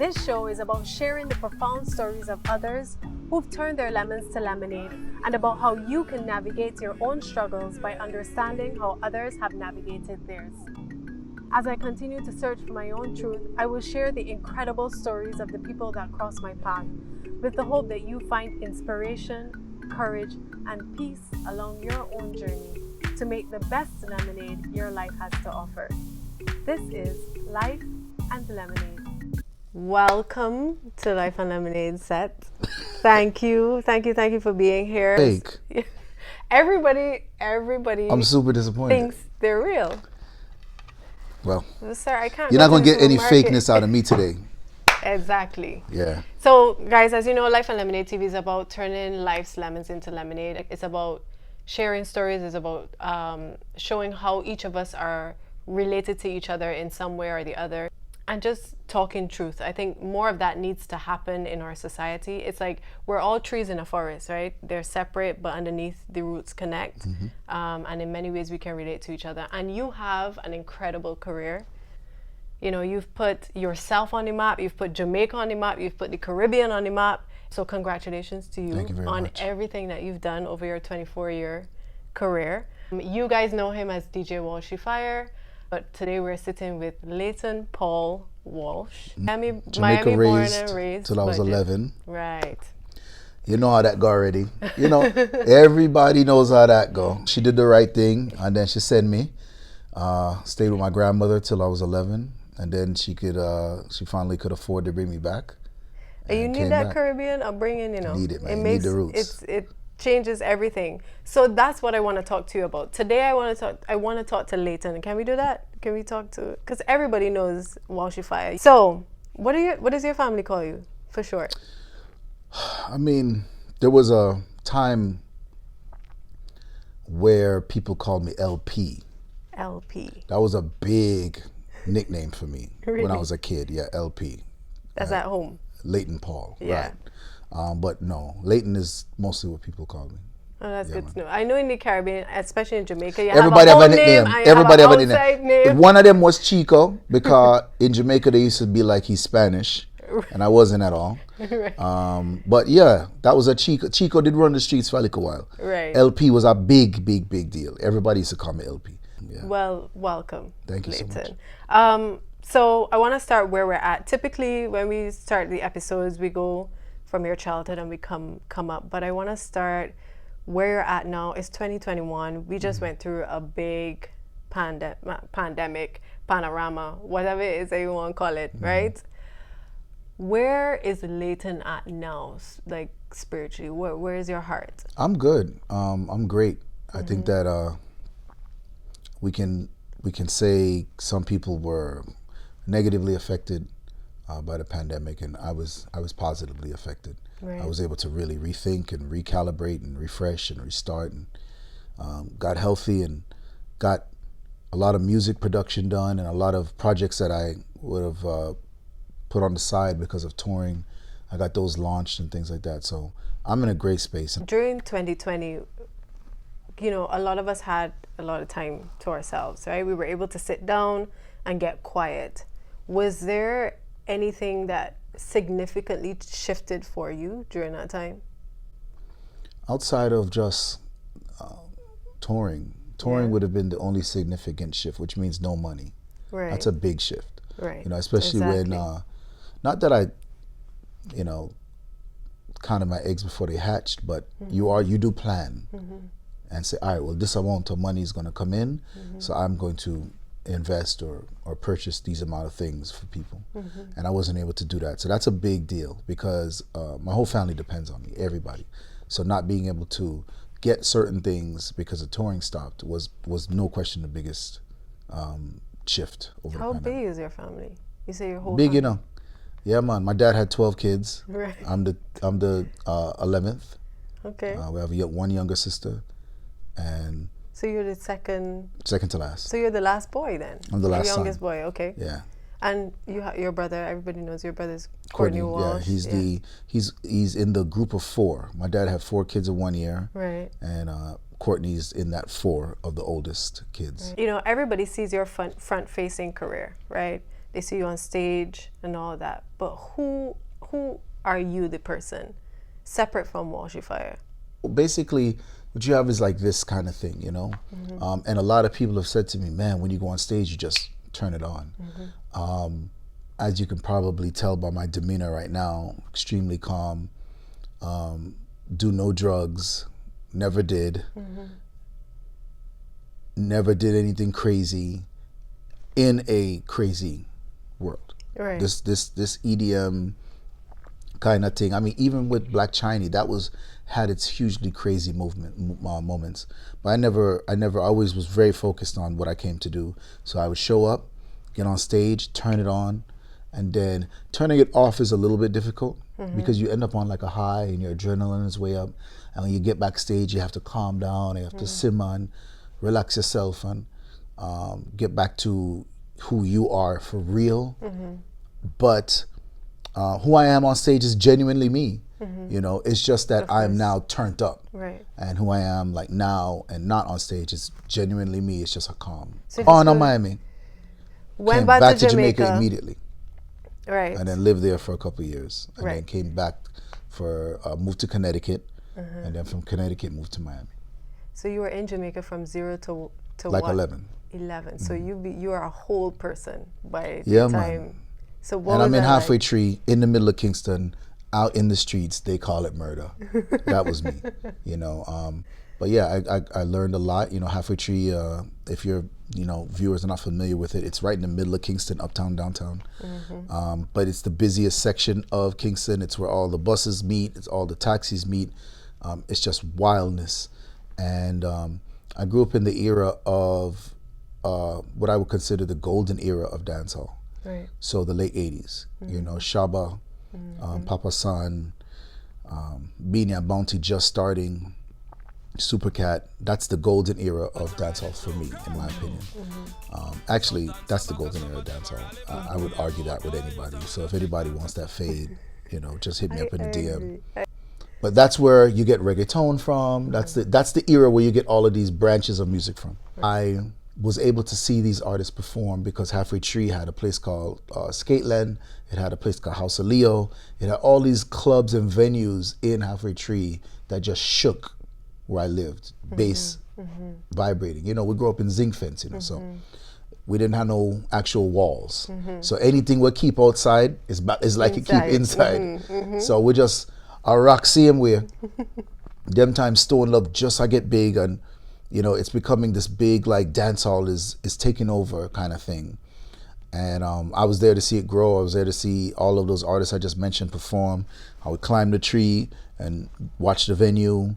This show is about sharing the profound stories of others who've turned their lemons to lemonade, and about how you can navigate your own struggles by understanding how others have navigated theirs. As I continue to search for my own truth, I will share the incredible stories of the people that cross my path, with the hope that you find inspiration, courage, and peace along your own journey to make the best lemonade your life has to offer. This is Life and Lemonade. Welcome to Life and Lemonade set. Thank you for being here. Fake. Everybody I'm super disappointed. thinks they're real. Well, Sir, I can't. you're not going to get any fakeness out of me today. Exactly. Yeah. So, guys, as you know, Life and Lemonade TV is about turning life's lemons into lemonade. It's about sharing stories. It's about showing how each of us are related to each other in some way or the other. And just talking truth. I think more of that needs to happen in our society. It's like we're all trees in a forest, right? They're separate, but underneath the roots connect. And in many ways we can relate to each other. And you have an incredible career. You know, you've put yourself on the map, you've put Jamaica on the map, you've put the Caribbean on the map. So congratulations to you on everything that you've done over your 24-year career. You guys know him as DJ Walshy Fire. But today we're sitting with Leighton Paul Walsh. Miami born and raised till I was 11. Right. You know how that go already. You know, everybody knows how that go. She did the right thing, and then she sent me. Stayed with my grandmother till I was 11, and then she finally could afford to bring me back. And you need that Caribbean upbringing, you know. Need it, man. You need the roots. It changes everything. So that's what I want to talk to you about today. I want to talk to Leighton. Can we do that? Can we talk to? Because everybody knows Walshy Fire. So what does your family call you for short? I mean, there was a time where people called me LP. LP. That was a big nickname for me Really? when I was a kid. Yeah, LP. That's at home. Leighton Paul. Yeah. Right. But no, Leighton is mostly what people call me. Oh, that's good to know. I know in the Caribbean, especially in Jamaica, everybody have a nickname. Everybody have a nickname. One of them was Chico, because in Jamaica they used to be like he's Spanish, and I wasn't at all. Right. But yeah, that was a Chico. Chico did run the streets for a little while. Right. LP was a big deal. Everybody used to call me LP. Yeah. Well, welcome. Thank you Leighton. so much. So I want to start where we're at. Typically, when we start the episodes, we go from your childhood and we come up. But I want to start where you're at now. It's 2021. We just went through a big pandemic, panorama, whatever it is that you want to call it, right? Where is Leighton at now, like spiritually? Where is your heart? I'm good. I'm great. I think that we can say some people were negatively affected by the pandemic, and I was positively affected. Right. I was able to really rethink and recalibrate and refresh and restart, and got healthy and got a lot of music production done, and a lot of projects that I would have put on the side because of touring. I got those launched and things like that. So I'm in a great space. During 2020, you know, a lot of us had a lot of time to ourselves, right? We were able to sit down and get quiet. Was there anything that significantly shifted for you during that time? Outside of just touring would have been the only significant shift, which means no money. Right. That's a big shift. Right. You know, especially when, not that I, you know, counted my eggs before they hatched, but you do plan and say, all right, well, this amount of money is going to come in, so I'm going to invest or purchase these amount of things for people. And I wasn't able to do that. So that's a big deal, because my whole family depends on me, everybody. So not being able to get certain things because the touring stopped was no question the biggest shift over the pandemic. How big is your family? You say your whole big, family? you know. Yeah, man. My dad had 12 kids. Right. I'm the 11th. Okay. We have one younger sister, and so you're the second to last. So you're the last boy then? I'm the last son. Youngest son. Boy, okay. Yeah. And your brother, everybody knows your brother's Courtney Walsh. Yeah, he's in the group of 4. My dad had 4 kids in 1 year. Right. And Courtney's in that 4 of the oldest kids. Right. You know, everybody sees your front-facing career, right? they see you on stage and all that. But who are you, the person, separate from Walshy Fire? Basically, what you have is like this kind of thing, you know. And a lot of people have said to me, "Man, when you go on stage, you just turn it on." As you can probably tell by my demeanor right now, extremely calm. Do no drugs, never did. Never did anything crazy in a crazy world. Right. This EDM kind of thing. I mean, even with Black Chiney, that had its hugely crazy moments. But I always was very focused on what I came to do. So I would show up, get on stage, turn it on, and then turning it off is a little bit difficult because you end up on like a high and your adrenaline is way up. And when you get backstage, you have to calm down, you have to simmer and relax yourself and get back to who you are for real. But who I am on stage is genuinely me. You know, it's just that I'm now turned up. Right. And who I am like now and not on stage is genuinely me. It's just a calm. So no, Miami. Went Came back to Jamaica immediately. Right. And then lived there for a couple of years. And Right. then came back for, moved to Connecticut. And then from Connecticut moved to Miami. So you were in Jamaica from 0 to Like what? 11. 11. So you are a whole person by the Yeah, time. man. So what And was I'm in that Halfway like? Tree in the middle of Kingston, out in the streets. They call it murder. That was me, you know. But yeah, I learned a lot. You know, Halfway Tree, if your viewers are not familiar with it, it's right in the middle of Kingston, uptown, downtown. But it's the busiest section of Kingston. It's where all the buses meet. It's all the taxis meet. It's just wildness. And I grew up in the era of what I would consider the golden era of dancehall. Right. So the late 80s, you know, Shaba, Papa San, Beanie and Bounty just starting, Supercat. That's the golden era of dancehall for me, in my opinion. Actually, that's the golden era of dancehall. I would argue that with anybody. So if anybody wants that fade, you know, just hit me up in the DM. But that's where you get reggaeton from. That's the era where you get all of these branches of music from. I was able to see these artists perform because Halfway Tree had a place called Skateland. It had a place called House of Leo. It had all these clubs and venues in Halfway Tree that just shook where I lived. Bass vibrating. You know, we grew up in zinc fence, you know, so we didn't have no actual walls. So anything we keep outside is like you keep inside. So we just a rock same way. Them times Stone Love just I get big, and you know, it's becoming this big like dancehall is taking over kind of thing. And I was there to see it grow. I was there to see all of those artists I just mentioned perform. I would climb the tree and watch the venue.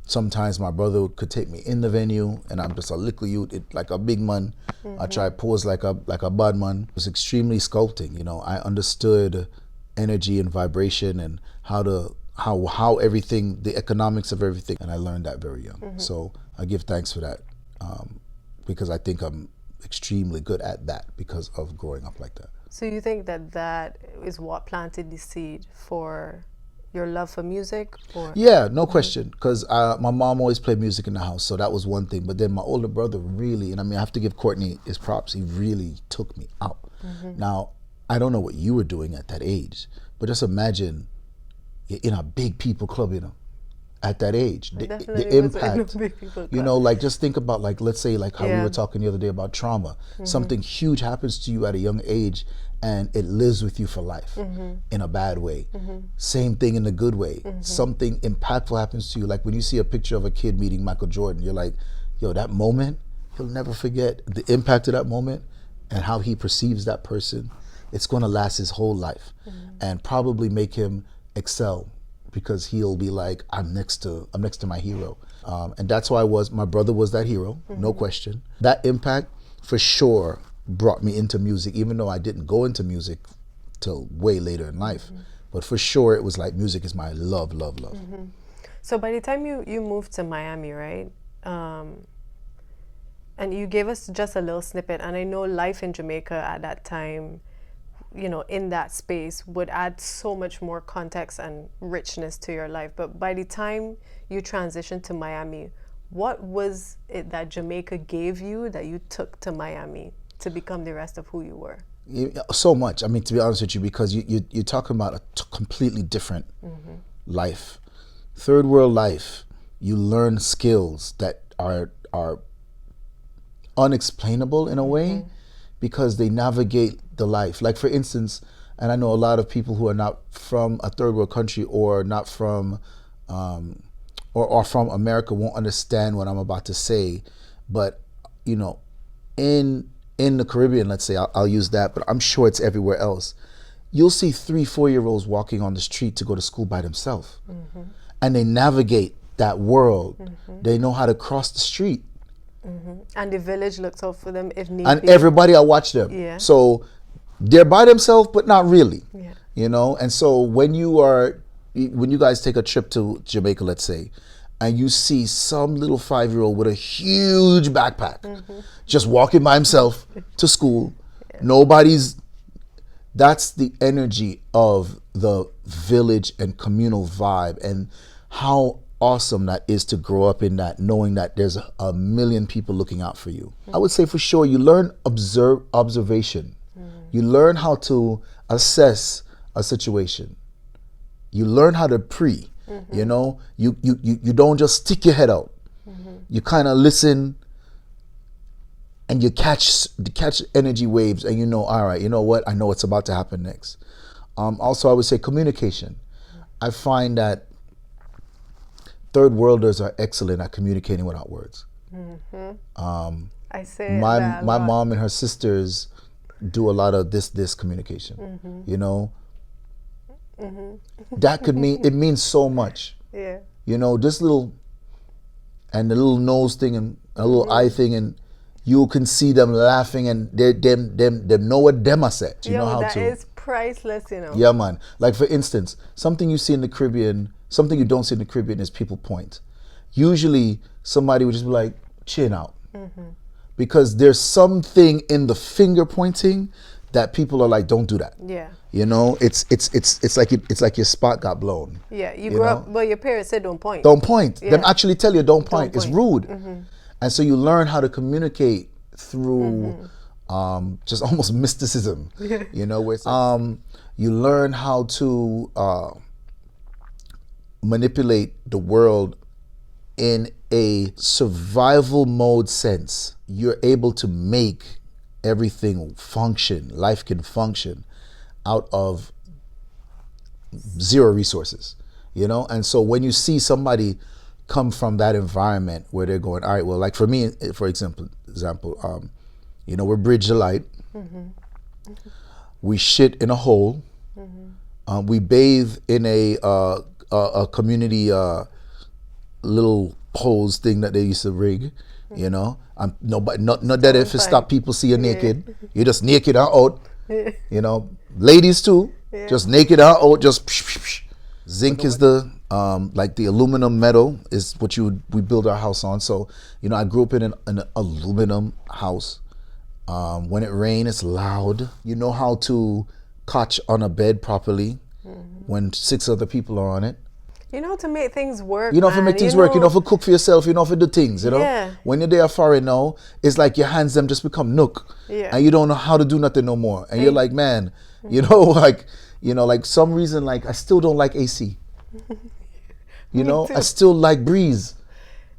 Sometimes my brother could take me in the venue, and I'm just a little youth, like a big man. I try to pose like a bad man. It was extremely sculpting. You know, I understood energy and vibration and how everything, the economics of everything, and I learned that very young. So I give thanks for that, because I think I'm extremely good at that because of growing up like that. So you think that is what planted the seed for your love for music? Or? Yeah, no question, because my mom always played music in the house, so that was one thing. But then my older brother really, and I mean, I have to give Courtney his props, he really took me out. Now, I don't know what you were doing at that age, but just imagine you're in a big people club, you know, at that age. The impact, you know, like just think about like, let's say like how we were talking the other day about trauma. Something huge happens to you at a young age and it lives with you for life in a bad way. Same thing in a good way. Something impactful happens to you. Like when you see a picture of a kid meeting Michael Jordan, you're like, yo, that moment, he'll never forget the impact of that moment and how he perceives that person. It's going to last his whole life and probably make him excel because he'll be like, I'm next to my hero. And that's why my brother was that hero, no question. That impact for sure brought me into music, even though I didn't go into music till way later in life. But for sure it was like music is my love. So by the time you moved to Miami, right? And you gave us just a little snippet, and I know life in Jamaica at that time, you know, in that space would add so much more context and richness to your life. But by the time you transitioned to Miami, what was it that Jamaica gave you that you took to Miami? to become the rest of who you were? So much. I mean, to be honest with you, because you're talking about a completely different life. Third world life, you learn skills that are unexplainable in a way, because they navigate the life. Like, for instance, and I know a lot of people who are not from a third world country or not from or from America won't understand what I'm about to say. But you know, in the Caribbean, let's say, I'll use that, but I'm sure it's everywhere else. You'll see 3-4-year-olds walking on the street to go to school by themselves, and they navigate that world. They know how to cross the street. And the village looks out for them if need And be. everybody, I watch them. Yeah. So they're by themselves, but not really. Yeah. You know, and so when you guys take a trip to Jamaica, let's say, and you see some little 5-year-old with a huge backpack just walking by himself to school, that's the energy of the village and communal vibe, and how awesome that is to grow up in that, knowing that there's a million people looking out for you. I would say for sure you learn observation. You learn how to assess a situation. You learn how to you know, you don't just stick your head out. You kind of listen, and you catch energy waves, and you know, all right, you know what, I know what's about to happen next. Also, I would say communication. I find that third worlders are excellent at communicating without words. I say my mom and her sisters do a lot of this communication. You know, that could mean, it means so much. Yeah. You know, this little, and the little nose thing and a little eye thing, and you can see them laughing, and them know what them are said. You know how that to. is priceless, you know. Yeah, man. Like, for instance, something you see in the Caribbean, something you don't see in the Caribbean is people point. Usually somebody would just be like, chin out. Because there's something in the finger pointing that people are like, don't do that. Yeah. You know, it's like your spot got blown. Yeah, you grew up, well, your parents said don't point. Don't point. Yeah. Them actually tell you don't point. Don't It's point. rude. And so you learn how to communicate through just almost mysticism. You know, where you learn how to manipulate the world in a survival mode sense. You're able to make everything function. Life can function out of zero resources, you know? And so when you see somebody come from that environment where they're going, all right, well, like for me, for example, you know, we're Bridge the Light. We shit in a hole. We bathe in a community little hose thing that they used to rig, you know. Not that if it stop people see you naked. You just naked out, you know. Ladies too, just naked out, just psh, psh, psh. Zinc is the like the aluminum metal is what we build our house on. So, you know, I grew up in an aluminum house. When it rains, it's loud. You know how to couch on a bed properly when 6 other people are on it. You know, to make things work. You know, to make things work, you know, to cook for yourself, you know, to do things, you know. Yeah. When you're there foreign now, it's like your hands them just become nook. Yeah. And you don't know how to do nothing no more. And you're like, man, you know, like some reason, like I still don't like AC. You know, I still like breeze.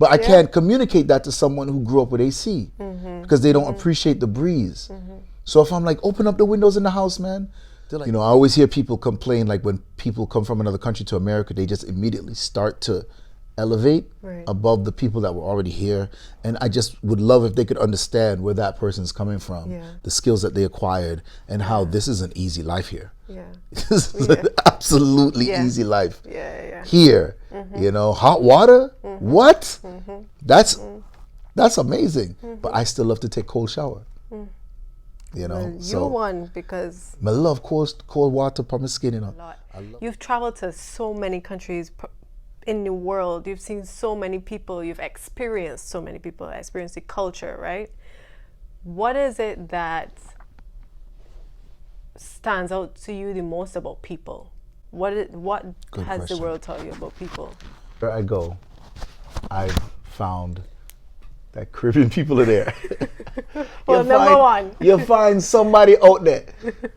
But I can't communicate that to someone who grew up with AC because they don't appreciate the breeze. So if I'm like, open up the windows in the house, man. Like, you know, I always hear people complain, like when people come from another country to America, they just immediately start to elevate above the people that were already here. And I just would love if they could understand where that person's coming from, the skills that they acquired, and how this is an easy life here. This is an absolutely easy life here. You know, hot water, what? That's amazing. But I still love to take cold shower. You know, well, you won because I love cold water for my skin. You know, you've traveled to so many countries in the world. You've seen so many people. You've experienced so many people. Experienced the culture, right? What is it that stands out to you the most about people? What has the world taught you about people? Where I go, I've found that Caribbean people are there. Well, number one. You'll find somebody out there.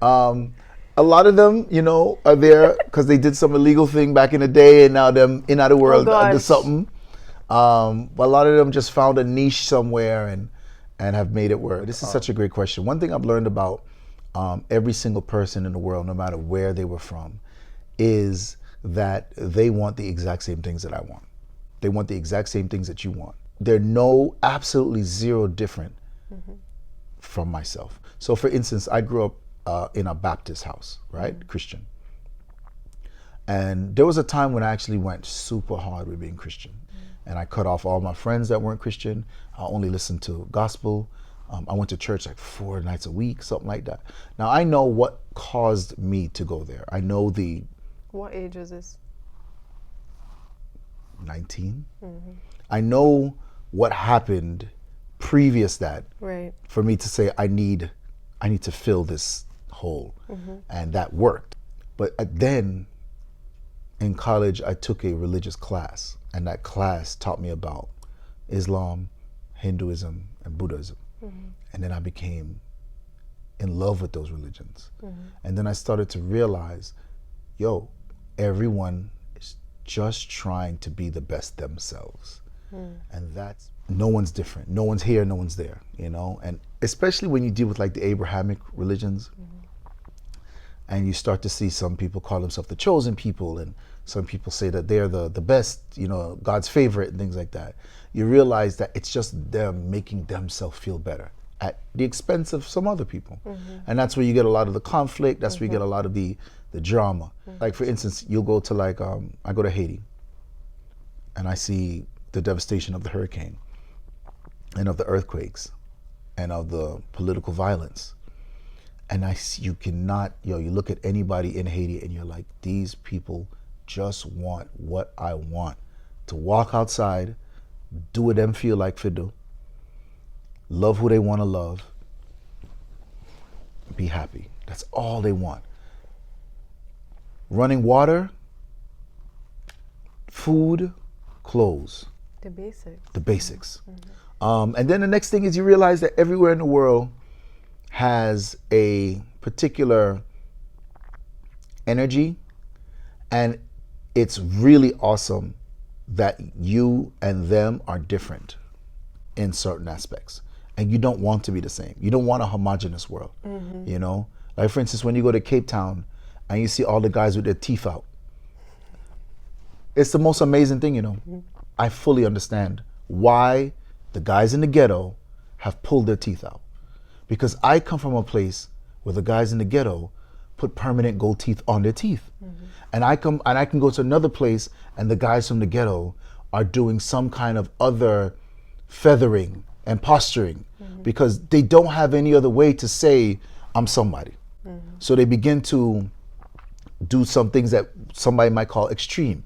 A lot of them, you know, are there because they did some illegal thing back in the day, and now them in other world under something. But a lot of them just found a niche somewhere and have made it work. This is such a great question. One thing I've learned about every single person in the world, no matter where they were from, is that they want the exact same things that I want. They want the exact same things that you want. They're absolutely zero different from myself. So for instance, I grew up in a Baptist house, right? Christian. And there was a time when I actually went super hard with being Christian. And I cut off all my friends that weren't Christian. I only listened to gospel. I went to church like 4 nights a week, something like that. Now I know what caused me to go there. I know the... What age was this? 19. I know what happened previous that for me to say I need to fill this hole, and that worked. But then in college I took a religious class, and that class taught me about Islam, Hinduism, and Buddhism. And then I became in love with those religions. And then I started to realize, everyone is just trying to be the best themselves. And that's, no one's different. No one's here, no one's there, you know? And especially when you deal with like the Abrahamic religions, and you start to see some people call themselves the chosen people, and some people say that they're the best, you know, God's favorite and things like that. You realize that it's just them making themselves feel better at the expense of some other people. And that's where you get a lot of the conflict. That's where you get a lot of the drama. Like for instance, you'll go to like, I go to Haiti and I see the devastation of the hurricane and of the earthquakes and of the political violence. And you cannot, you look at anybody in Haiti and you're like, these people just want what I want. To walk outside, do what them feel like to do, love who they want to love, be happy. That's all they want. Running water, food, clothes. The basics. The basics. And then the next thing is you realize that everywhere in the world has a particular energy, and it's really awesome that you and them are different in certain aspects, and you don't want to be the same. You don't want a homogenous world, you know? Like for instance, when you go to Cape Town and you see all the guys with their teeth out, it's the most amazing thing, you know? I fully understand why the guys in the ghetto have pulled their teeth out. Because I come from a place where the guys in the ghetto put permanent gold teeth on their teeth. And I can go to another place and the guys from the ghetto are doing some kind of other feathering and posturing because they don't have any other way to say I'm somebody. So they begin to do some things that somebody might call extreme,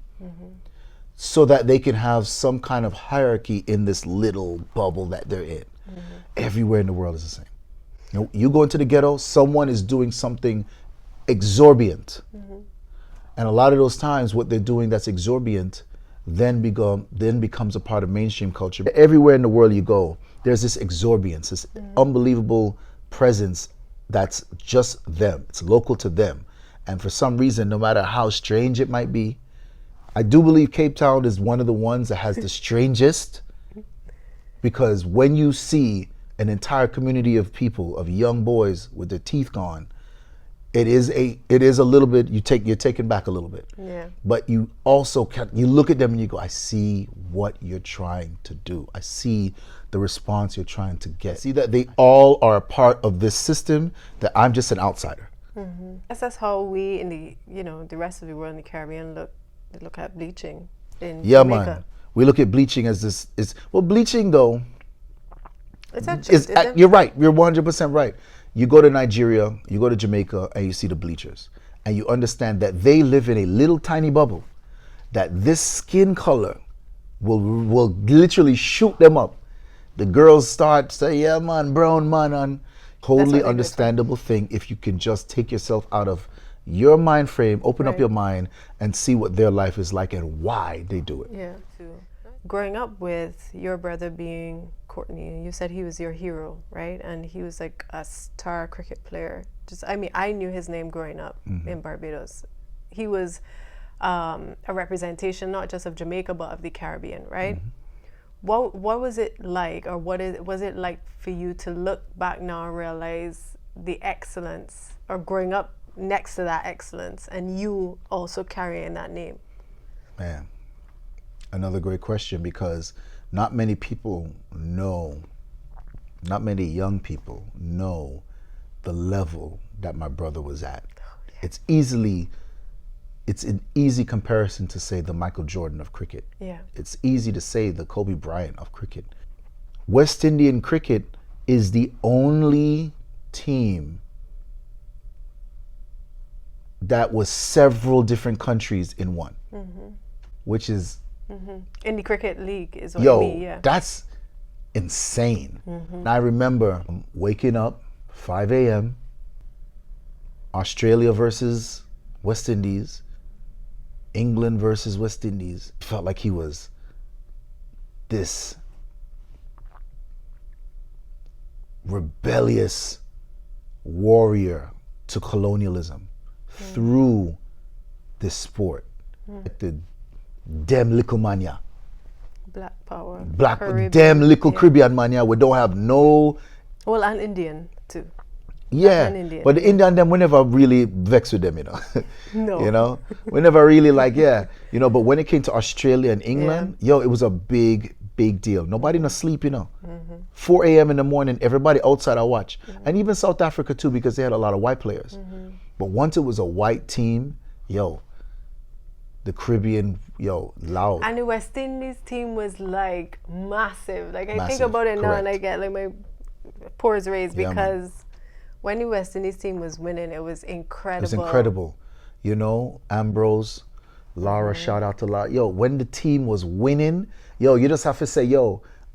so that they can have some kind of hierarchy in this little bubble that they're in. Everywhere in the world is the same. You go into the ghetto, someone is doing something exorbitant. And a lot of those times what they're doing that's exorbitant then becomes a part of mainstream culture. Everywhere in the world you go, there's this exorbiance, this unbelievable presence that's just them. It's local to them. And for some reason, no matter how strange it might be, I do believe Cape Town is one of the ones that has the strangest, because when you see an entire community of people, of young boys with their teeth gone, it is a little bit, you're taken back a little bit. But you also you look at them and you go, I see what you're trying to do. I see the response you're trying to get. I see that they all are a part of this system, that I'm just an outsider. That's how we in the rest of the world in the Caribbean look at bleaching in Yeah, Jamaica. man. We look at bleaching as this. Well, bleaching though, it's you're right. You're 100% right. You go to Nigeria, you go to Jamaica, and you see the bleachers, and you understand that they live in a little tiny bubble, that this skin color will literally shoot them up. The girls start say, yeah, man, brown man, and totally understandable thing if you can just take yourself out of your mind frame, open up your mind, and see what their life is like and why they do it. Yeah, Growing up with your brother being Courtney, you said he was your hero, right? And he was like a star cricket player. I knew his name growing up in Barbados. He was a representation not just of Jamaica but of the Caribbean, right? What was it like, or was it like for you to look back now and realize the excellence, or growing up next to that excellence, and you also carrying that name? Man, another great question, because not many people know, not many young people know the level that my brother was at. It's an easy comparison to say the Michael Jordan of cricket. Yeah. It's easy to say the Kobe Bryant of cricket. West Indian cricket is the only team that was several different countries in one, which is In the cricket league is what I mean, yeah. that's insane. And I remember waking up 5 a.m., Australia versus West Indies, England versus West Indies. Felt like he was this rebellious warrior to colonialism through this sport. Like the damn little mania. Black power. Black damn little Caribbean mania. We don't have no. Well, and Indian too. Yeah, and Indian, but the Indian them, we never really vexed with them, you know. No. You know, we never really like, you know. But when it came to Australia and England, it was a big deal. Nobody no sleep, you know. 4 a.m. in the morning, everybody outside I watch, and even South Africa too, because they had a lot of white players. But once it was a white team, the Caribbean, loud. And the West Indies team was like massive. Like I think Massive, about it now, and correct. I get like my pores raised, Yeah, man. because when the West Indies team was winning, it was incredible. It was incredible. You know, Ambrose, Lara, shout out to Lara. When the team was winning, you just have to say,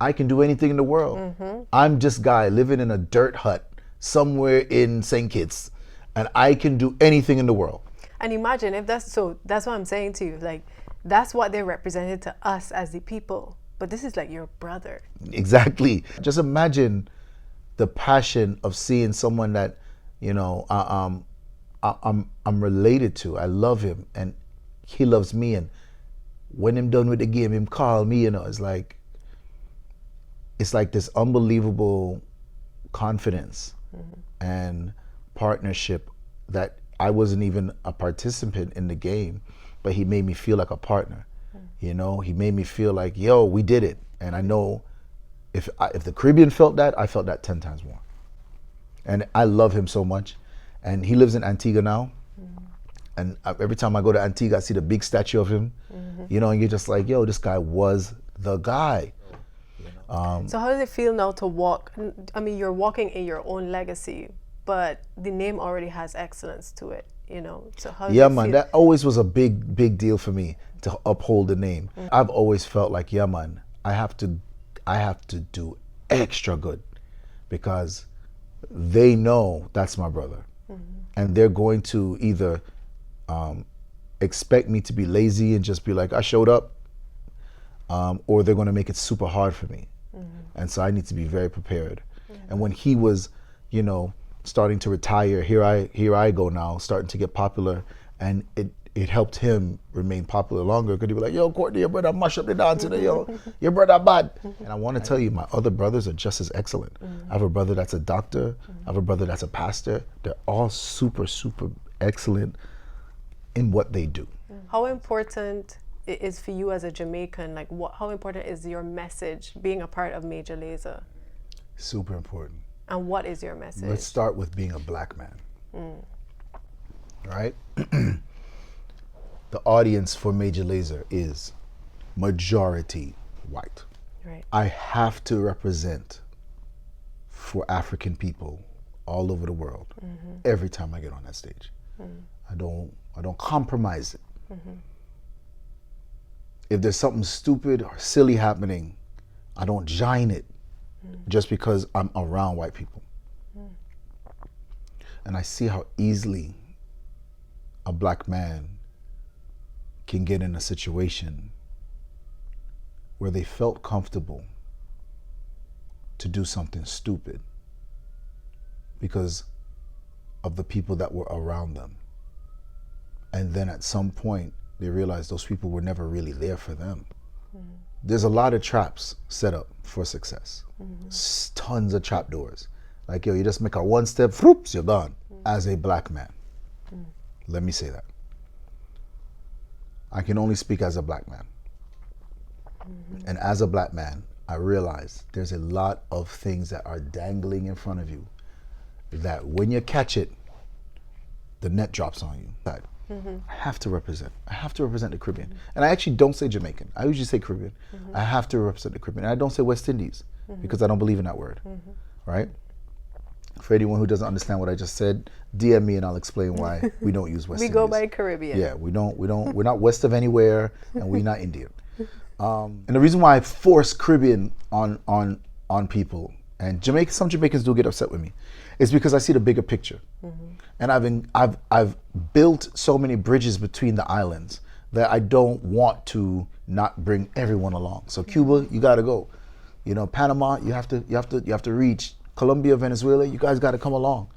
I can do anything in the world. I'm just guy living in a dirt hut somewhere in St. Kitts, and I can do anything in the world. And imagine if that's what I'm saying to you. Like, that's what they represented to us as the people. But this is like your brother. Exactly. Just imagine the passion of seeing someone that, I'm related to. I love him, and he loves me. And when I'm done with the game, him call me. It's like this unbelievable confidence and partnership that I wasn't even a participant in the game, but he made me feel like a partner. He made me feel like, we did it. And I know if the Caribbean felt that, I felt that 10 times more. And I love him so much. And he lives in Antigua now. And every time I go to Antigua, I see the big statue of him. And you're just like, this guy was the guy. So how does it feel now to walk? I mean, you're walking in your own legacy, but the name already has excellence to it, So how does it man, feel? that always was a big deal for me, to uphold the name. I've always felt like, man, I have to do extra good, because they know that's my brother. And they're going to either expect me to be lazy and just be like, I showed up, or they're going to make it super hard for me. And so I need to be very prepared. And when he was, starting to retire, here I go now, starting to get popular, and it helped him remain popular longer, because he'd be like, Courtney, your brother mash up the dance today, your brother bad. And I want to tell you, my other brothers are just as excellent. I have a brother that's a doctor, I have a brother that's a pastor. They're all super excellent in what they do. How important it is for you as a Jamaican? Like, how important is your message being a part of Major Lazer? Super important. And what is your message? Let's start with being a black man. Right? The audience for Major Lazer is majority white. Right. I have to represent for African people all over the world every time I get on that stage. I don't compromise it. If there's something stupid or silly happening, I don't join it just because I'm around white people. And I see how easily a black man can get in a situation where they felt comfortable to do something stupid because of the people that were around them. And then at some point, they realized those people were never really there for them. There's a lot of traps set up for success. Tons of trap doors. Like, yo, you just make a one step, whoops, you're gone. As a black man, let me say that. I can only speak as a black man. And as a black man, I realize there's a lot of things that are dangling in front of you that when you catch it, the net drops on you. I have to represent. I have to represent the Caribbean. And I actually don't say Jamaican. I usually say Caribbean. I have to represent the Caribbean. And I don't say West Indies because I don't believe in that word. Right? For anyone who doesn't understand what I just said, DM me and I'll explain why we don't use West Indies. We go by Caribbean. Yeah, we're not west of anywhere and we're not Indian. And the reason why I force Caribbean on people, and some Jamaicans do get upset with me, is because I see the bigger picture. And I've built so many bridges between the islands that I don't want to not bring everyone along. So Cuba, you got to go. You know, Panama, you have to reach. Colombia, Venezuela, you guys got to come along.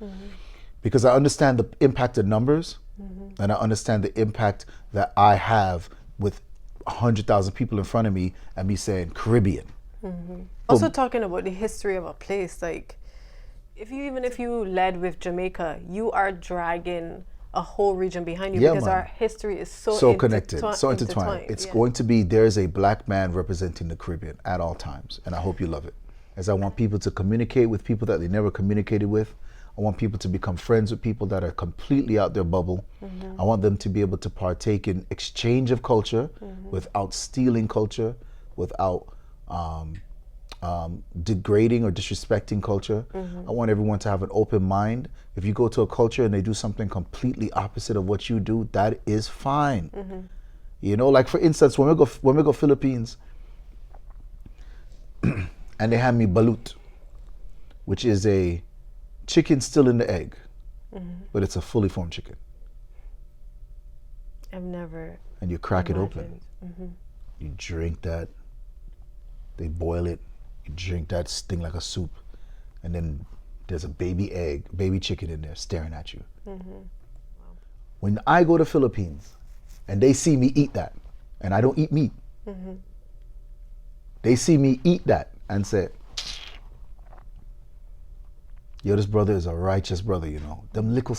Because I understand the impact of numbers, and I understand the impact that I have with 100,000 people in front of me and me saying Caribbean. Also talking about the history of a place, like if you led with Jamaica, you are dragging a whole region behind you because our history is so connected, so intertwined. It's going to be, there's a black man representing the Caribbean at all times, and I hope you love it. As I want people to communicate with people that they never communicated with. I want people to become friends with people that are completely out their bubble. I want them to be able to partake in exchange of culture without stealing culture, without degrading or disrespecting culture. I want everyone to have an open mind. If you go to a culture and they do something completely opposite of what you do, that is fine. You know, like for instance, when we go Philippines, and they hand me balut, which is a chicken still in the egg, but it's a fully formed chicken. I've never. And you crack it open. You drink that. They boil it. You drink that thing like a soup, and then there's a baby chicken in there staring at you. When I go to Philippines, and they see me eat that, and I don't eat meat, they see me eat that and say, yo, this brother is a righteous brother, you know. Them little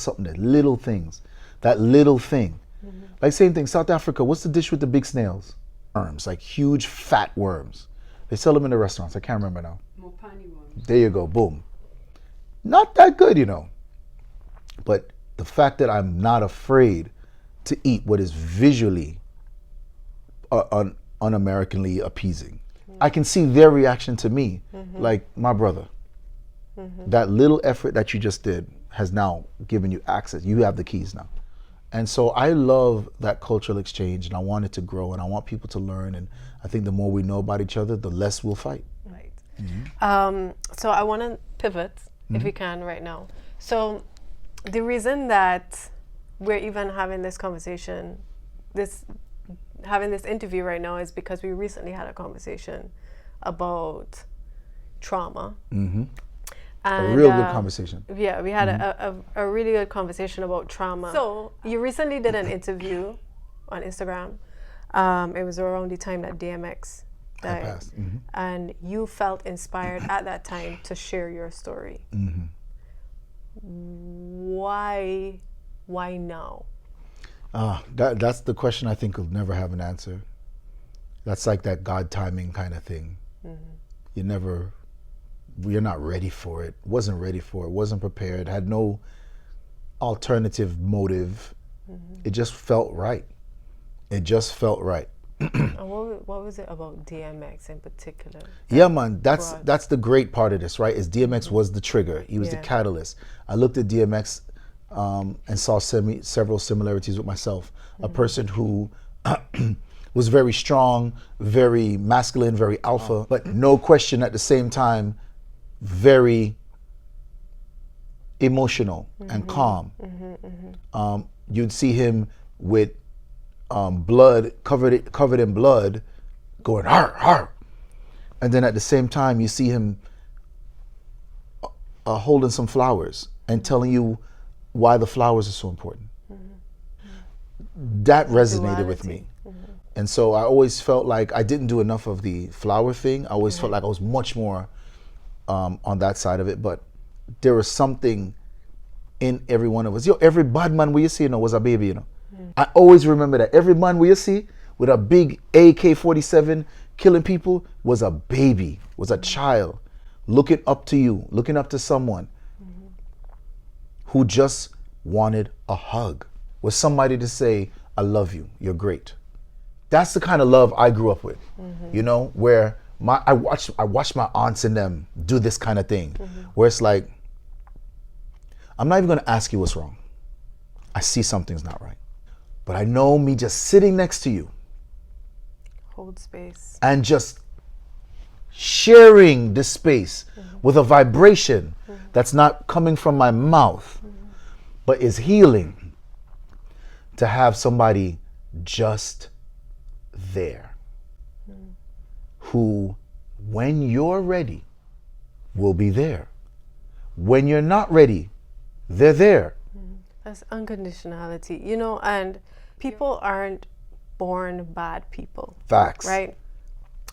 things, that little thing. Like same thing, South Africa, what's the dish with the big snails? Worms, like huge fat worms. They sell them in the restaurants, I can't remember now. Mopani worms. There you go, boom. Not that good, you know. But the fact that I'm not afraid to eat what is visually un-Americanly appeasing. I can see their reaction to me, like my brother. That little effort that you just did has now given you access. You have the keys now. And so I love that cultural exchange, and I want it to grow, and I want people to learn. And I think the more we know about each other, the less we'll fight. Right. So I want to pivot, if we can, right now. So the reason that we're even having this conversation, having this interview right now, is because we recently had a conversation about trauma. And, a real good conversation. Yeah, we had a really good conversation about trauma. So you recently did an interview on Instagram. It was around the time that DMX died. And you felt inspired at that time to share your story. Why now? That's the question I think will never have an answer. That's like that God timing kind of thing. You're not ready for it. Wasn't ready for it. Wasn't prepared. Had no alternative motive. It just felt right. It just felt right. And what was it about DMX in particular? Yeah, man. That's the great part of this, right? Is DMX was the trigger. He was the catalyst. I looked at DMX and saw several similarities with myself. A person who was very strong, very masculine, very alpha, but no question at the same time, very emotional and calm. You'd see him with blood covered in blood, going har har, And then at the same time, you see him holding some flowers and telling you why the flowers are so important. That resonated with me. And so I always felt like I didn't do enough of the flower thing. I always felt like I was much more on that side of it. But there was something in every one of us. Yo, every bad man we see, was a baby, I always remember that. Every man we see with a big AK-47 killing people was a baby, was a child looking up to you, looking up to someone who just wanted a hug, was somebody to say, I love you, you're great. That's the kind of love I grew up with, where I watched my aunts and them do this kind of thing, where it's like, I'm not even gonna ask you what's wrong. I see something's not right. But I know me just sitting next to you, hold space, and just sharing this space with a vibration that's not coming from my mouth, but is healing, to have somebody just there who, when you're ready, will be there. When you're not ready, they're there. That's unconditionality, and people aren't born bad people. Facts. Right?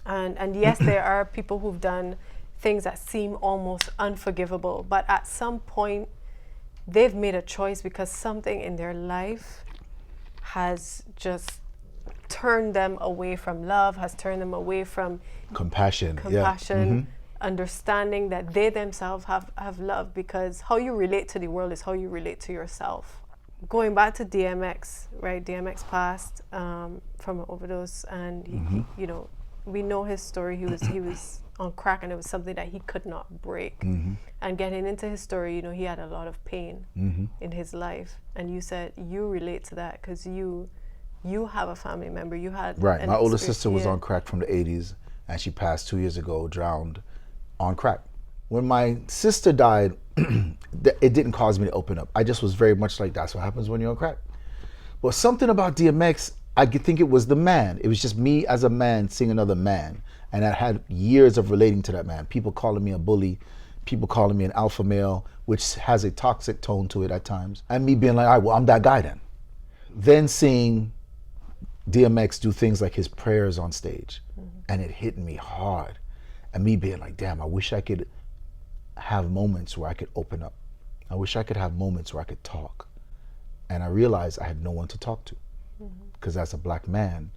And yes, there are people who've done things that seem almost unforgivable, but at some point they've made a choice because something in their life has just turned them away from love, has turned them away from compassion, understanding that they themselves have love, because how you relate to the world is how you relate to yourself. Going back to DMX, right? DMX passed from an overdose, and he we know his story. He was on crack, and it was something that he could not break. And getting into his story, he had a lot of pain in his life, and you said you relate to that because you have a family member. You had my older sister was on crack from the 80s, and she passed 2 years ago, drowned on crack. When my sister died, it didn't cause me to open up. I just was very much like, that's what happens when you're on crack. But something about DMX, I could think it was the man. It was just me as a man seeing another man. And I had years of relating to that man. People calling me a bully, people calling me an alpha male, which has a toxic tone to it at times. And me being like, all right, well, I'm that guy then. Then seeing DMX do things like his prayers on stage, and it hit me hard. And me being like, damn, I wish I could have moments where I could open up. I wish I could have moments where I could talk. And I realized I had no one to talk to. Because as a black man,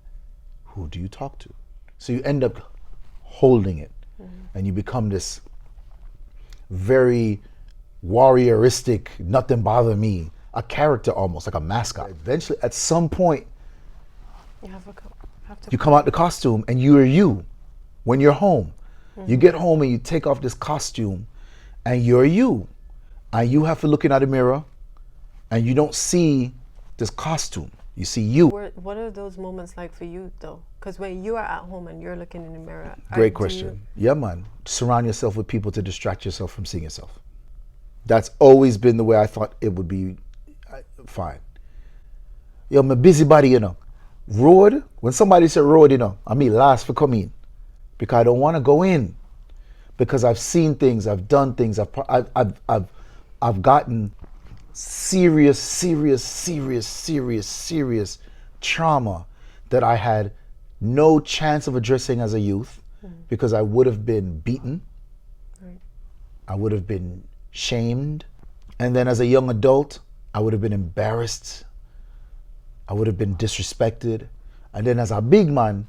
who do you talk to? So you end up holding it, and you become this very warrioristic, nothing bother me, a character almost, like a mascot. Eventually, at some point, you come out the costume and you are you when you're home. You get home and you take off this costume and you're you. And you have to look in at the mirror and you don't see this costume. You see you. What are those moments like for you though? Because when you are at home and you're looking in the mirror. Great question. Yeah, man. Surround yourself with people to distract yourself from seeing yourself. That's always been the way I thought it would be fine. Yo, I'm a busybody, Road, when somebody said road, I mean last for coming. Because I don't want to go in. Because I've seen things, I've done things, I've gotten serious trauma that I had no chance of addressing as a youth, because I would have been beaten. Right. I would have been shamed. And then as a young adult, I would have been embarrassed. I would have been disrespected. And then as a big man,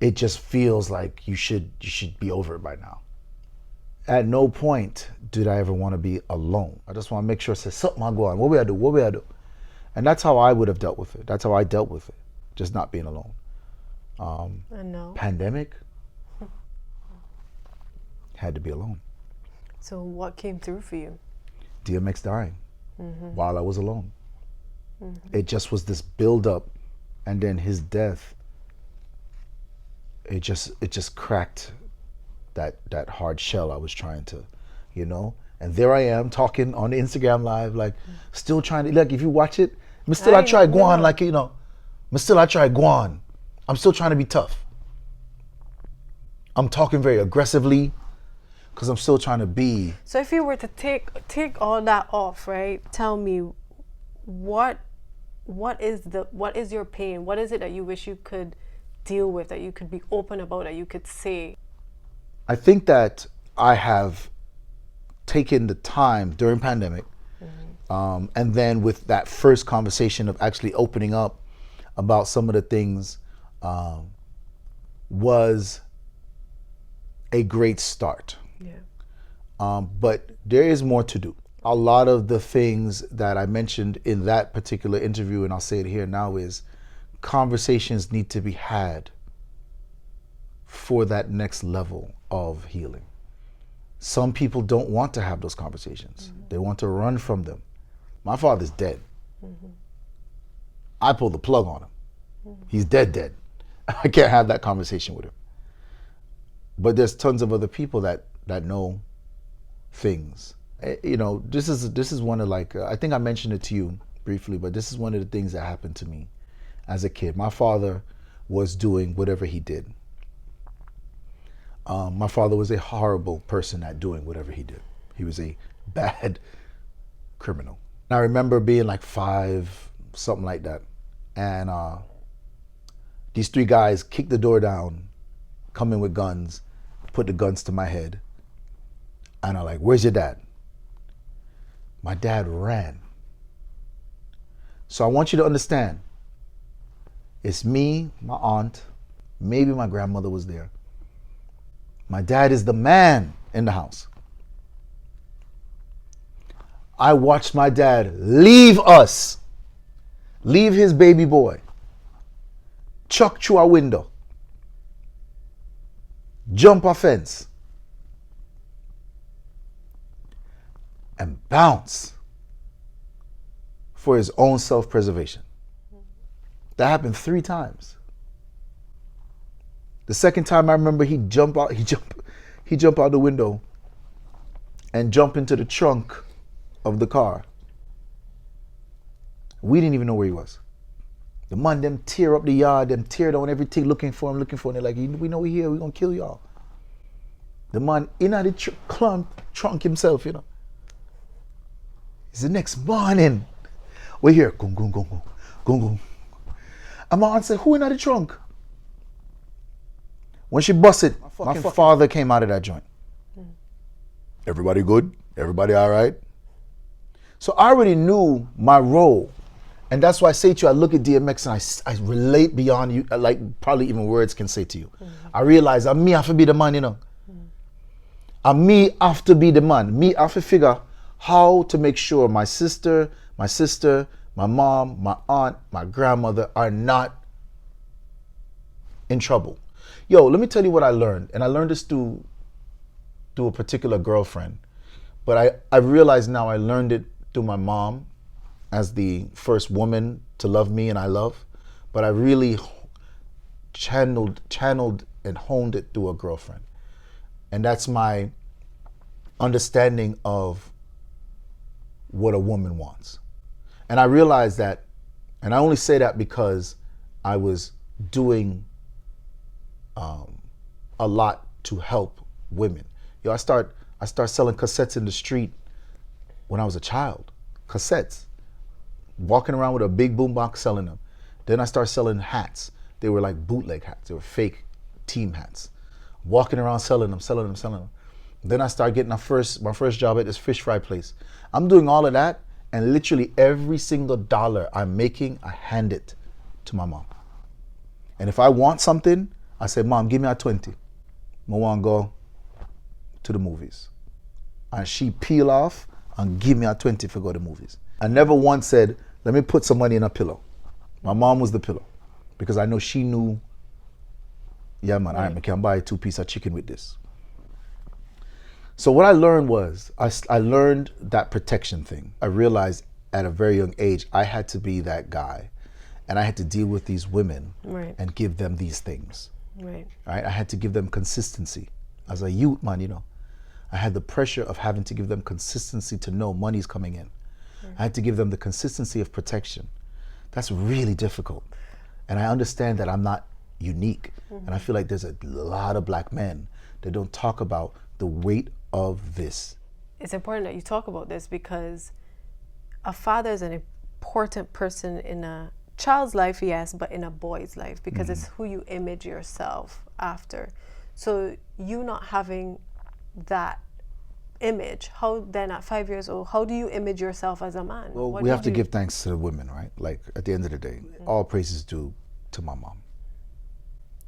it just feels like you should be over it by now. At no point did I ever want to be alone. I just want to make sure, say, something I go on. What we I do? And that's how I would have dealt with it. That's how I dealt with it. Just not being alone. I know. Pandemic. Had to be alone. So what came through for you? DMX dying while I was alone. It just was this build up, and then his death. It just cracked that hard shell I was trying to, And there I am talking on the Instagram live, like still trying to, like, if you watch it, I try Guan, like, I try Guan. I'm still trying to be tough. I'm talking very aggressively because I'm still trying to be. So if you were to take all that off, right? Tell me, what is your pain? What is it that you wish you could deal with, that you could be open about, that you could say? I think that I have taken the time during pandemic, and then with that first conversation of actually opening up about some of the things, was a great start. Yeah. But there is more to do. A lot of the things that I mentioned in that particular interview, and I'll say it here now, is conversations need to be had for that next level of healing. Some people don't want to have those conversations. They want to run from them. My father's dead. I pulled the plug on him. He's dead. I can't have that conversation with him. But there's tons of other people that know things. You know, this is one of, like, I think I mentioned it to you briefly, but this is one of the things that happened to me as a kid. My father was doing whatever he did. My father was a horrible person at doing whatever he did. He was a bad criminal. And I remember being like 5, something like that. And these 3 guys kicked the door down, come in with guns, put the guns to my head. And I'm like, where's your dad? My dad ran. So I want you to understand, it's me, my aunt, maybe my grandmother was there. My dad is the man in the house. I watched my dad leave us, leave his baby boy, chuck through a window, jump a fence, and bounce for his own self-preservation. That happened 3 times. The second time I remember he jump out the window and jump into the trunk of the car. We didn't even know where he was. The man them tear up the yard, them tear down everything looking for him. They're like, we know we're here, we're gonna kill y'all. The man in the trunk himself, you know. It's the next morning. We're here. Gung, gung, gung, gung, gung, gung. And my aunt said, who in the trunk? When she busted, my father came out of that joint. Everybody good? Everybody all right? So I already knew my role. And that's why I say to you, I look at DMX and I relate beyond you, like probably even words can say to you. I realize me have to be the man, you know. And me have to be the man. Me have to figure how to make sure my sister, my mom, my aunt, my grandmother are not in trouble. Yo, let me tell you what I learned. And I learned this through a particular girlfriend. But I realize now I learned it through my mom as the first woman to love me and I love. But I really channeled and honed it through a girlfriend. And that's my understanding of what a woman wants. And I realized that, and I only say that because I was doing a lot to help women. Yo, I start selling cassettes in the street when I was a child. Cassettes. Walking around with a big boombox selling them. Then I started selling hats. They were like bootleg hats. They were fake team hats. Walking around selling them. Then I started getting my first job at this fish fry place. I'm doing all of that, and literally every single dollar I'm making, I hand it to my mom. And if I want something, I say, Mom, give me a 20. I want to go to the movies. And she peel off and give me a 20 for go to the movies. I never once said, let me put some money in a pillow. My mom was the pillow because I know she knew, yeah, man, all right, I can buy 2 pieces of chicken with this. So what I learned was, I learned that protection thing. I realized at a very young age, I had to be that guy. And I had to deal with these women and give them these things. Right. I had to give them consistency. As a youth, man, you know, I had the pressure of having to give them consistency to know money's coming in. I had to give them the consistency of protection. That's really difficult. And I understand that I'm not unique. And I feel like there's a lot of black men that don't talk about the weight of this. It's important that you talk about this because a father is an important person in a child's life, yes, but in a boy's life because it's who you image yourself after. So you not having that image, how then at 5 years old, how do you image yourself as a man? Well, we have to give thanks to the women, right? Like at the end of the day, all praises due to my mom.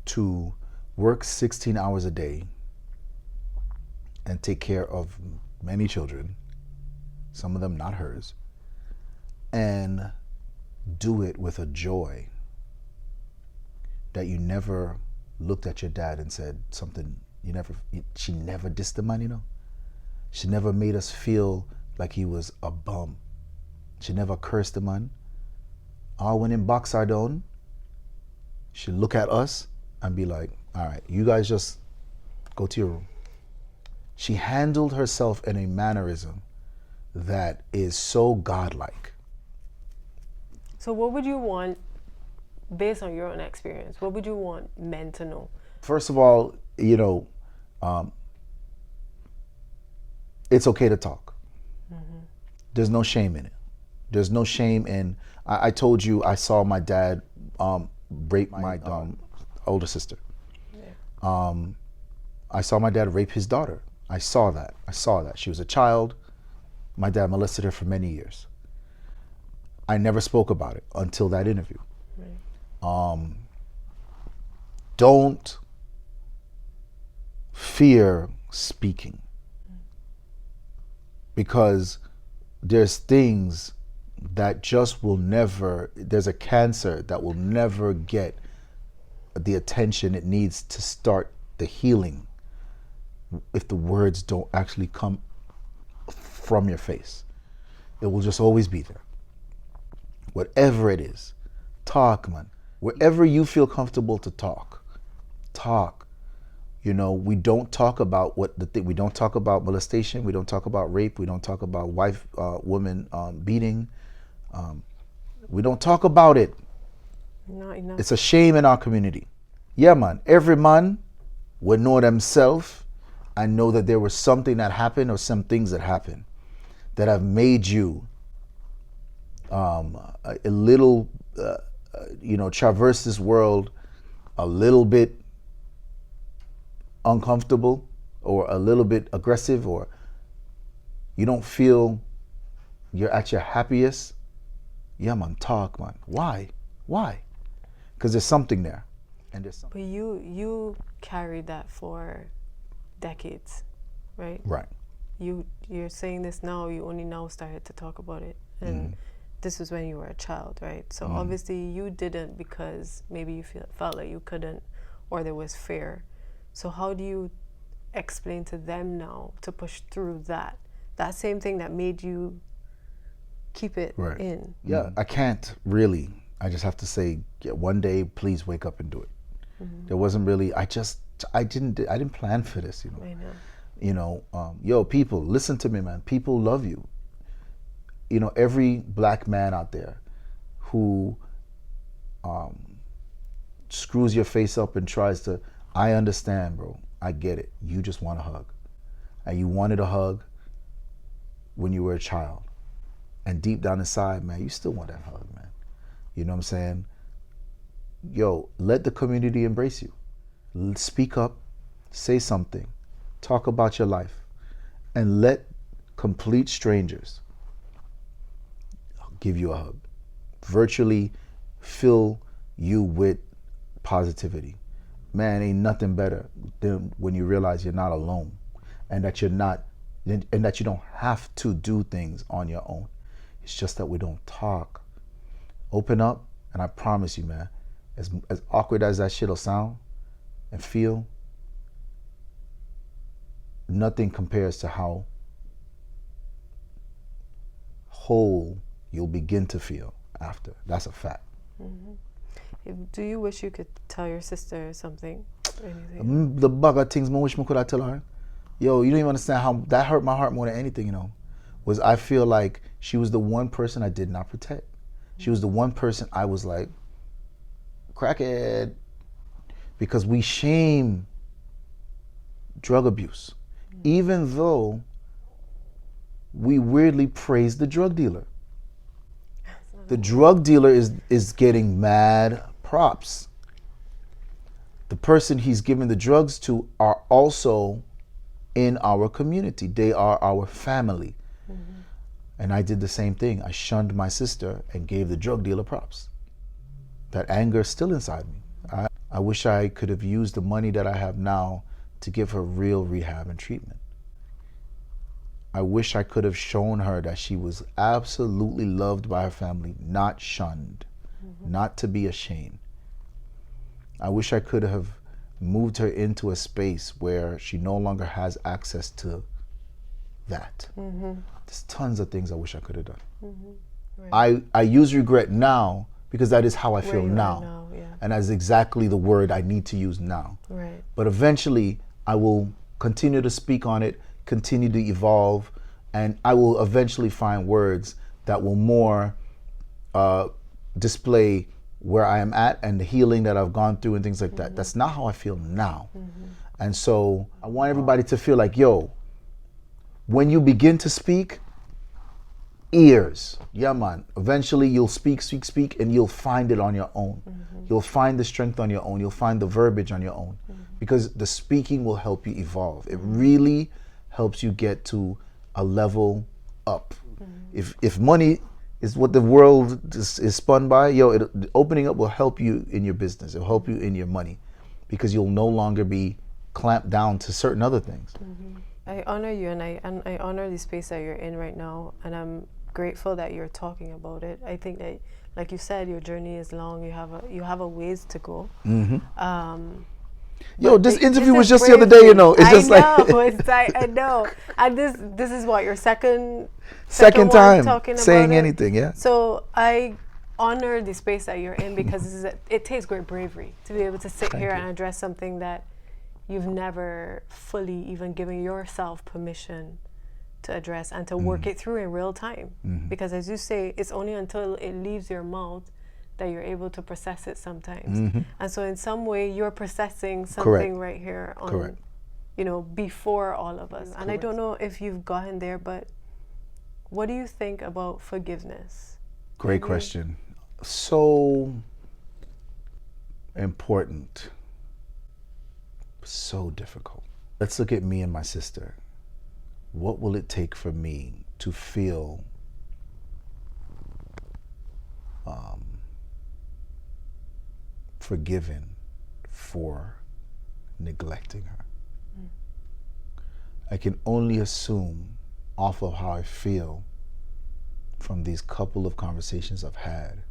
To work 16 hours a day and take care of many children, some of them not hers, and do it with a joy that you never looked at your dad and said something, she never dissed the man, you know? She never made us feel like he was a bum. She never cursed the man. All when him box her down, she'd look at us and be like, all right, you guys just go to your room. She handled herself in a mannerism that is so godlike. So what would you want, based on your own experience, what would you want men to know? First of all, it's okay to talk. There's no shame in it. There's no shame in, I told you I saw my dad rape my older sister. Yeah. I saw my dad rape his daughter. I saw that. She was a child. My dad molested her for many years. I never spoke about it until that interview. Right. Don't fear speaking. Because there's things that just will never, there's a cancer that will never get the attention it needs to start the healing if the words don't actually come from your face. It will just always be there. Whatever it is, talk, man. Wherever you feel comfortable to talk. You know, we don't talk about we don't talk about molestation. We don't talk about rape. We don't talk about woman beating. We don't talk about it. Not enough. It's a shame in our community. Yeah, man. Every man would know themselves and know that there was something that happened or some things that happened that have made you a little, traverse this world a little bit uncomfortable or a little bit aggressive, or you don't feel you're at your happiest. Yeah, man, talk, man. Why? Because there's something there. And there's something. But you carried that for decades, right? Right. You're saying this now, you only now started to talk about it. And this was when you were a child, right? So obviously you didn't because maybe you felt like you couldn't, or there was fear. So how do you explain to them now to push through that same thing that made you keep it in? Yeah, I can't really. I just have to say, one day, please wake up and do it. There wasn't really. I didn't plan for this. I know. Yo, people, listen to me, man. People love you. Every black man out there who screws your face up and tries to. I understand, bro. I get it. You just want a hug. And you wanted a hug when you were a child. And deep down inside, man, you still want that hug, man. You know what I'm saying? Yo, let the community embrace you. Speak up, say something, talk about your life, and let complete strangers give you a hug. Virtually fill you with positivity. Man, ain't nothing better than when you realize you're not alone, and that you don't have to do things on your own. It's just that we don't talk. Open up, and I promise you, man, as awkward as that shit'll sound and feel, nothing compares to how whole you'll begin to feel after. That's a fact. Do you wish you could tell your sister something? Anything? The bugger things I wish I could tell her. Yo, you don't even understand how that hurt my heart more than anything, was I feel like she was the one person I did not protect. She was the one person I was like, crackhead. because we shame drug abuse, even though we weirdly praise the drug dealer. The drug dealer is getting mad props. The person he's giving the drugs to are also in our community. They are our family. And I did the same thing. I shunned my sister and gave the drug dealer props. That anger is still inside me. I wish I could have used the money that I have now to give her real rehab and treatment. I wish I could have shown her that she was absolutely loved by her family, not shunned, not to be ashamed. I wish I could have moved her into a space where she no longer has access to that. There's tons of things I wish I could have done. Right. I use regret now because that is how I feel now. Yeah. And that's exactly the word I need to use now. Right. But eventually I will continue to speak on it, continue to evolve, and I will eventually find words that will more display where I am at and the healing that I've gone through and things like that. That's not how I feel now. And so I want everybody to feel like, yo, when you begin to speak, ears, yeah man, eventually you'll speak, and you'll find it on your own. You'll find the strength on your own. You'll find the verbiage on your own, because the speaking will help you evolve. It really helps you get to a level up. If money is what the world is spun by, opening up will help you in your business. It'll help you in your money, because you'll no longer be clamped down to certain other things. I honor you, and I honor the space that you're in right now, and I'm grateful that you're talking about it. I think that, like you said, your journey is long. You have a ways to go. This interview was just the other day. It's just I know. And this is what your second time talking saying about anything. Yeah. So I honor the space that you're in, because it takes great bravery to be able to sit here and address something that you've never fully even given yourself permission to address and to work it through in real time. Because as you say, it's only until it leaves your mouth that you're able to process it sometimes. And so in some way you're processing something right here on, before all of us. And I don't know if you've gotten there, but what do you think about forgiveness? Great question. So important. So difficult. Let's look at me and my sister. What will it take for me to feel forgiven for neglecting her? I can only assume, off of how I feel from these couple of conversations I've had,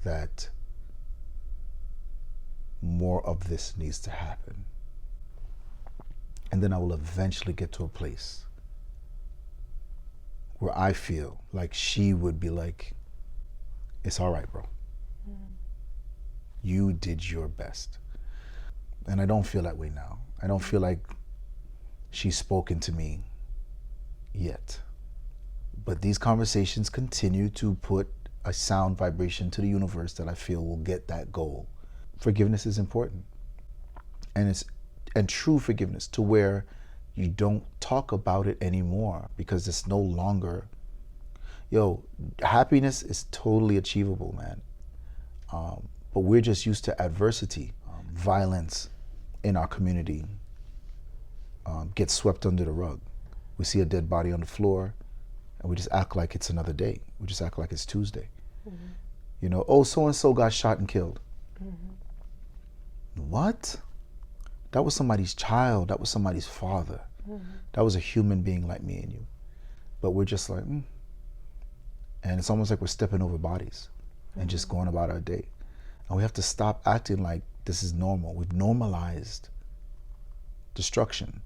that more of this needs to happen. And then I will eventually get to a place where I feel like she would be like, it's all right, bro. You did your best. And I don't feel that way now. I don't feel like she's spoken to me yet. But these conversations continue to put a sound vibration to the universe that I feel will get that goal. Forgiveness is important. And true forgiveness, to where you don't talk about it anymore, because it's no longer, happiness is totally achievable, man. But we're just used to adversity. Violence in our community gets swept under the rug. We see a dead body on the floor and we just act like it's another day. We just act like it's Tuesday. So-and-so got shot and killed. What? That was somebody's child. That was somebody's father. That was a human being like me and you. But we're just like, And it's almost like we're stepping over bodies and just going about our day. And we have to stop acting like this is normal. We've normalized destruction.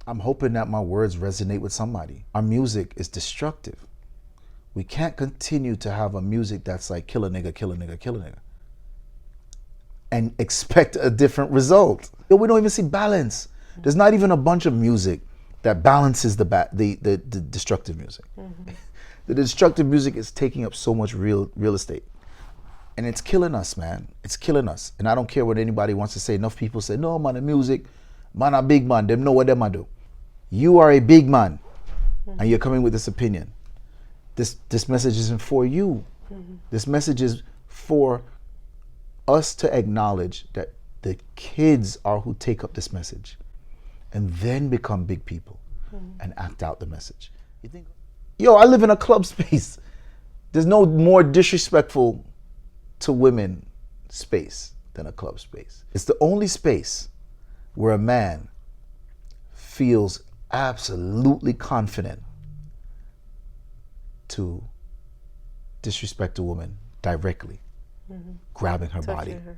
I'm hoping that my words resonate with somebody. Our music is destructive. We can't continue to have a music that's like kill a nigga, kill a nigga, kill a nigga, and expect a different result. We don't even see balance. There's not even a bunch of music that balances the destructive music. The destructive music is taking up so much real estate. And it's killing us, man. It's killing us. And I don't care what anybody wants to say. Enough people say, no, man, the music, man, a big man. Them know what them I do. You are a big man, and you're coming with this opinion. This message isn't for you. This message is for us to acknowledge that the kids are who take up this message and then become big people and act out the message. You think, yo, I live in a club space. There's no more disrespectful to women space than a club space. It's the only space where a man feels absolutely confident to disrespect a woman directly, grabbing her body. Her.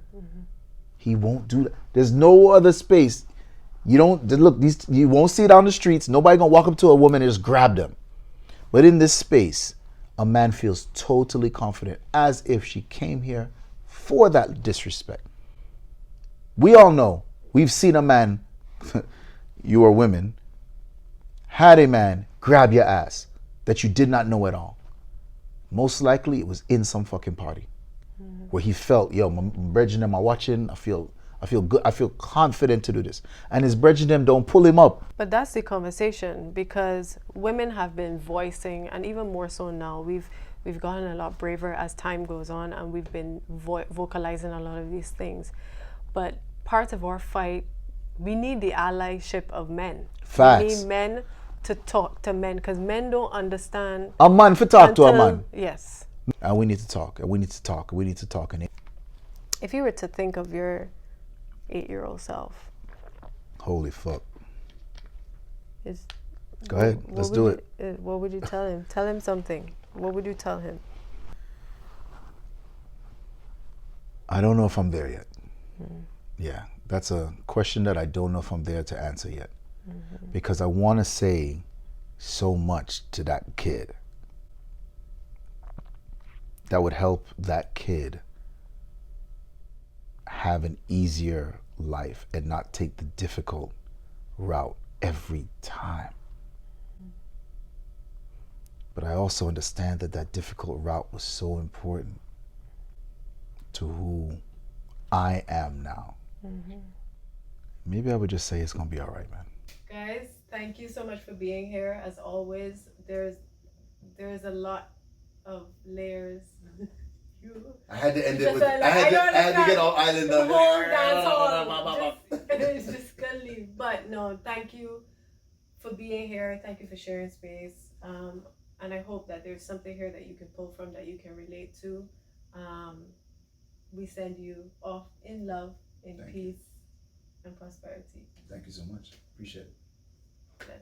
He won't do that. There's no other space. You don't look. You won't see it on the streets. Nobody gonna walk up to a woman and just grab them. But in this space, a man feels totally confident, as if she came here for that disrespect. We all know. We've seen a man. You are women. Had a man grab your ass that you did not know at all. Most likely it was in some fucking party where he felt, yo, my brethren am I watching? I feel good. I feel confident to do this. And his brethren them don't pull him up. But that's the conversation, because women have been voicing, and even more so now, we've gotten a lot braver as time goes on, and we've been vocalizing a lot of these things. But part of our fight, we need the allyship of men. Facts. We need men to talk to men, because men don't understand. A man for talk to a man. Yes. And we need to talk, and we need to talk, and we need to talk. And If you were to think of your 8-year-old self. Holy fuck. Go what, ahead, let's do it. What would you tell him? Tell him something. What would you tell him? I don't know if I'm there yet. Yeah, that's a question that I don't know if I'm there to answer yet. Because I want to say so much to that kid that would help that kid have an easier life and not take the difficult route every time. But I also understand that that difficult route was so important to who I am now. Maybe I would just say it's gonna be all right, man. Guys, thank you so much for being here. As always, there's a lot of layers. I had to end Just it with. like, I had to get all island the on whole dance hall. It's just gonna leave. But no, thank you for being here. Thank you for sharing space. And I hope that there's something here that you can pull from, that you can relate to. We send you off in love, in peace, and prosperity. Thank you so much. Appreciate it. Yes.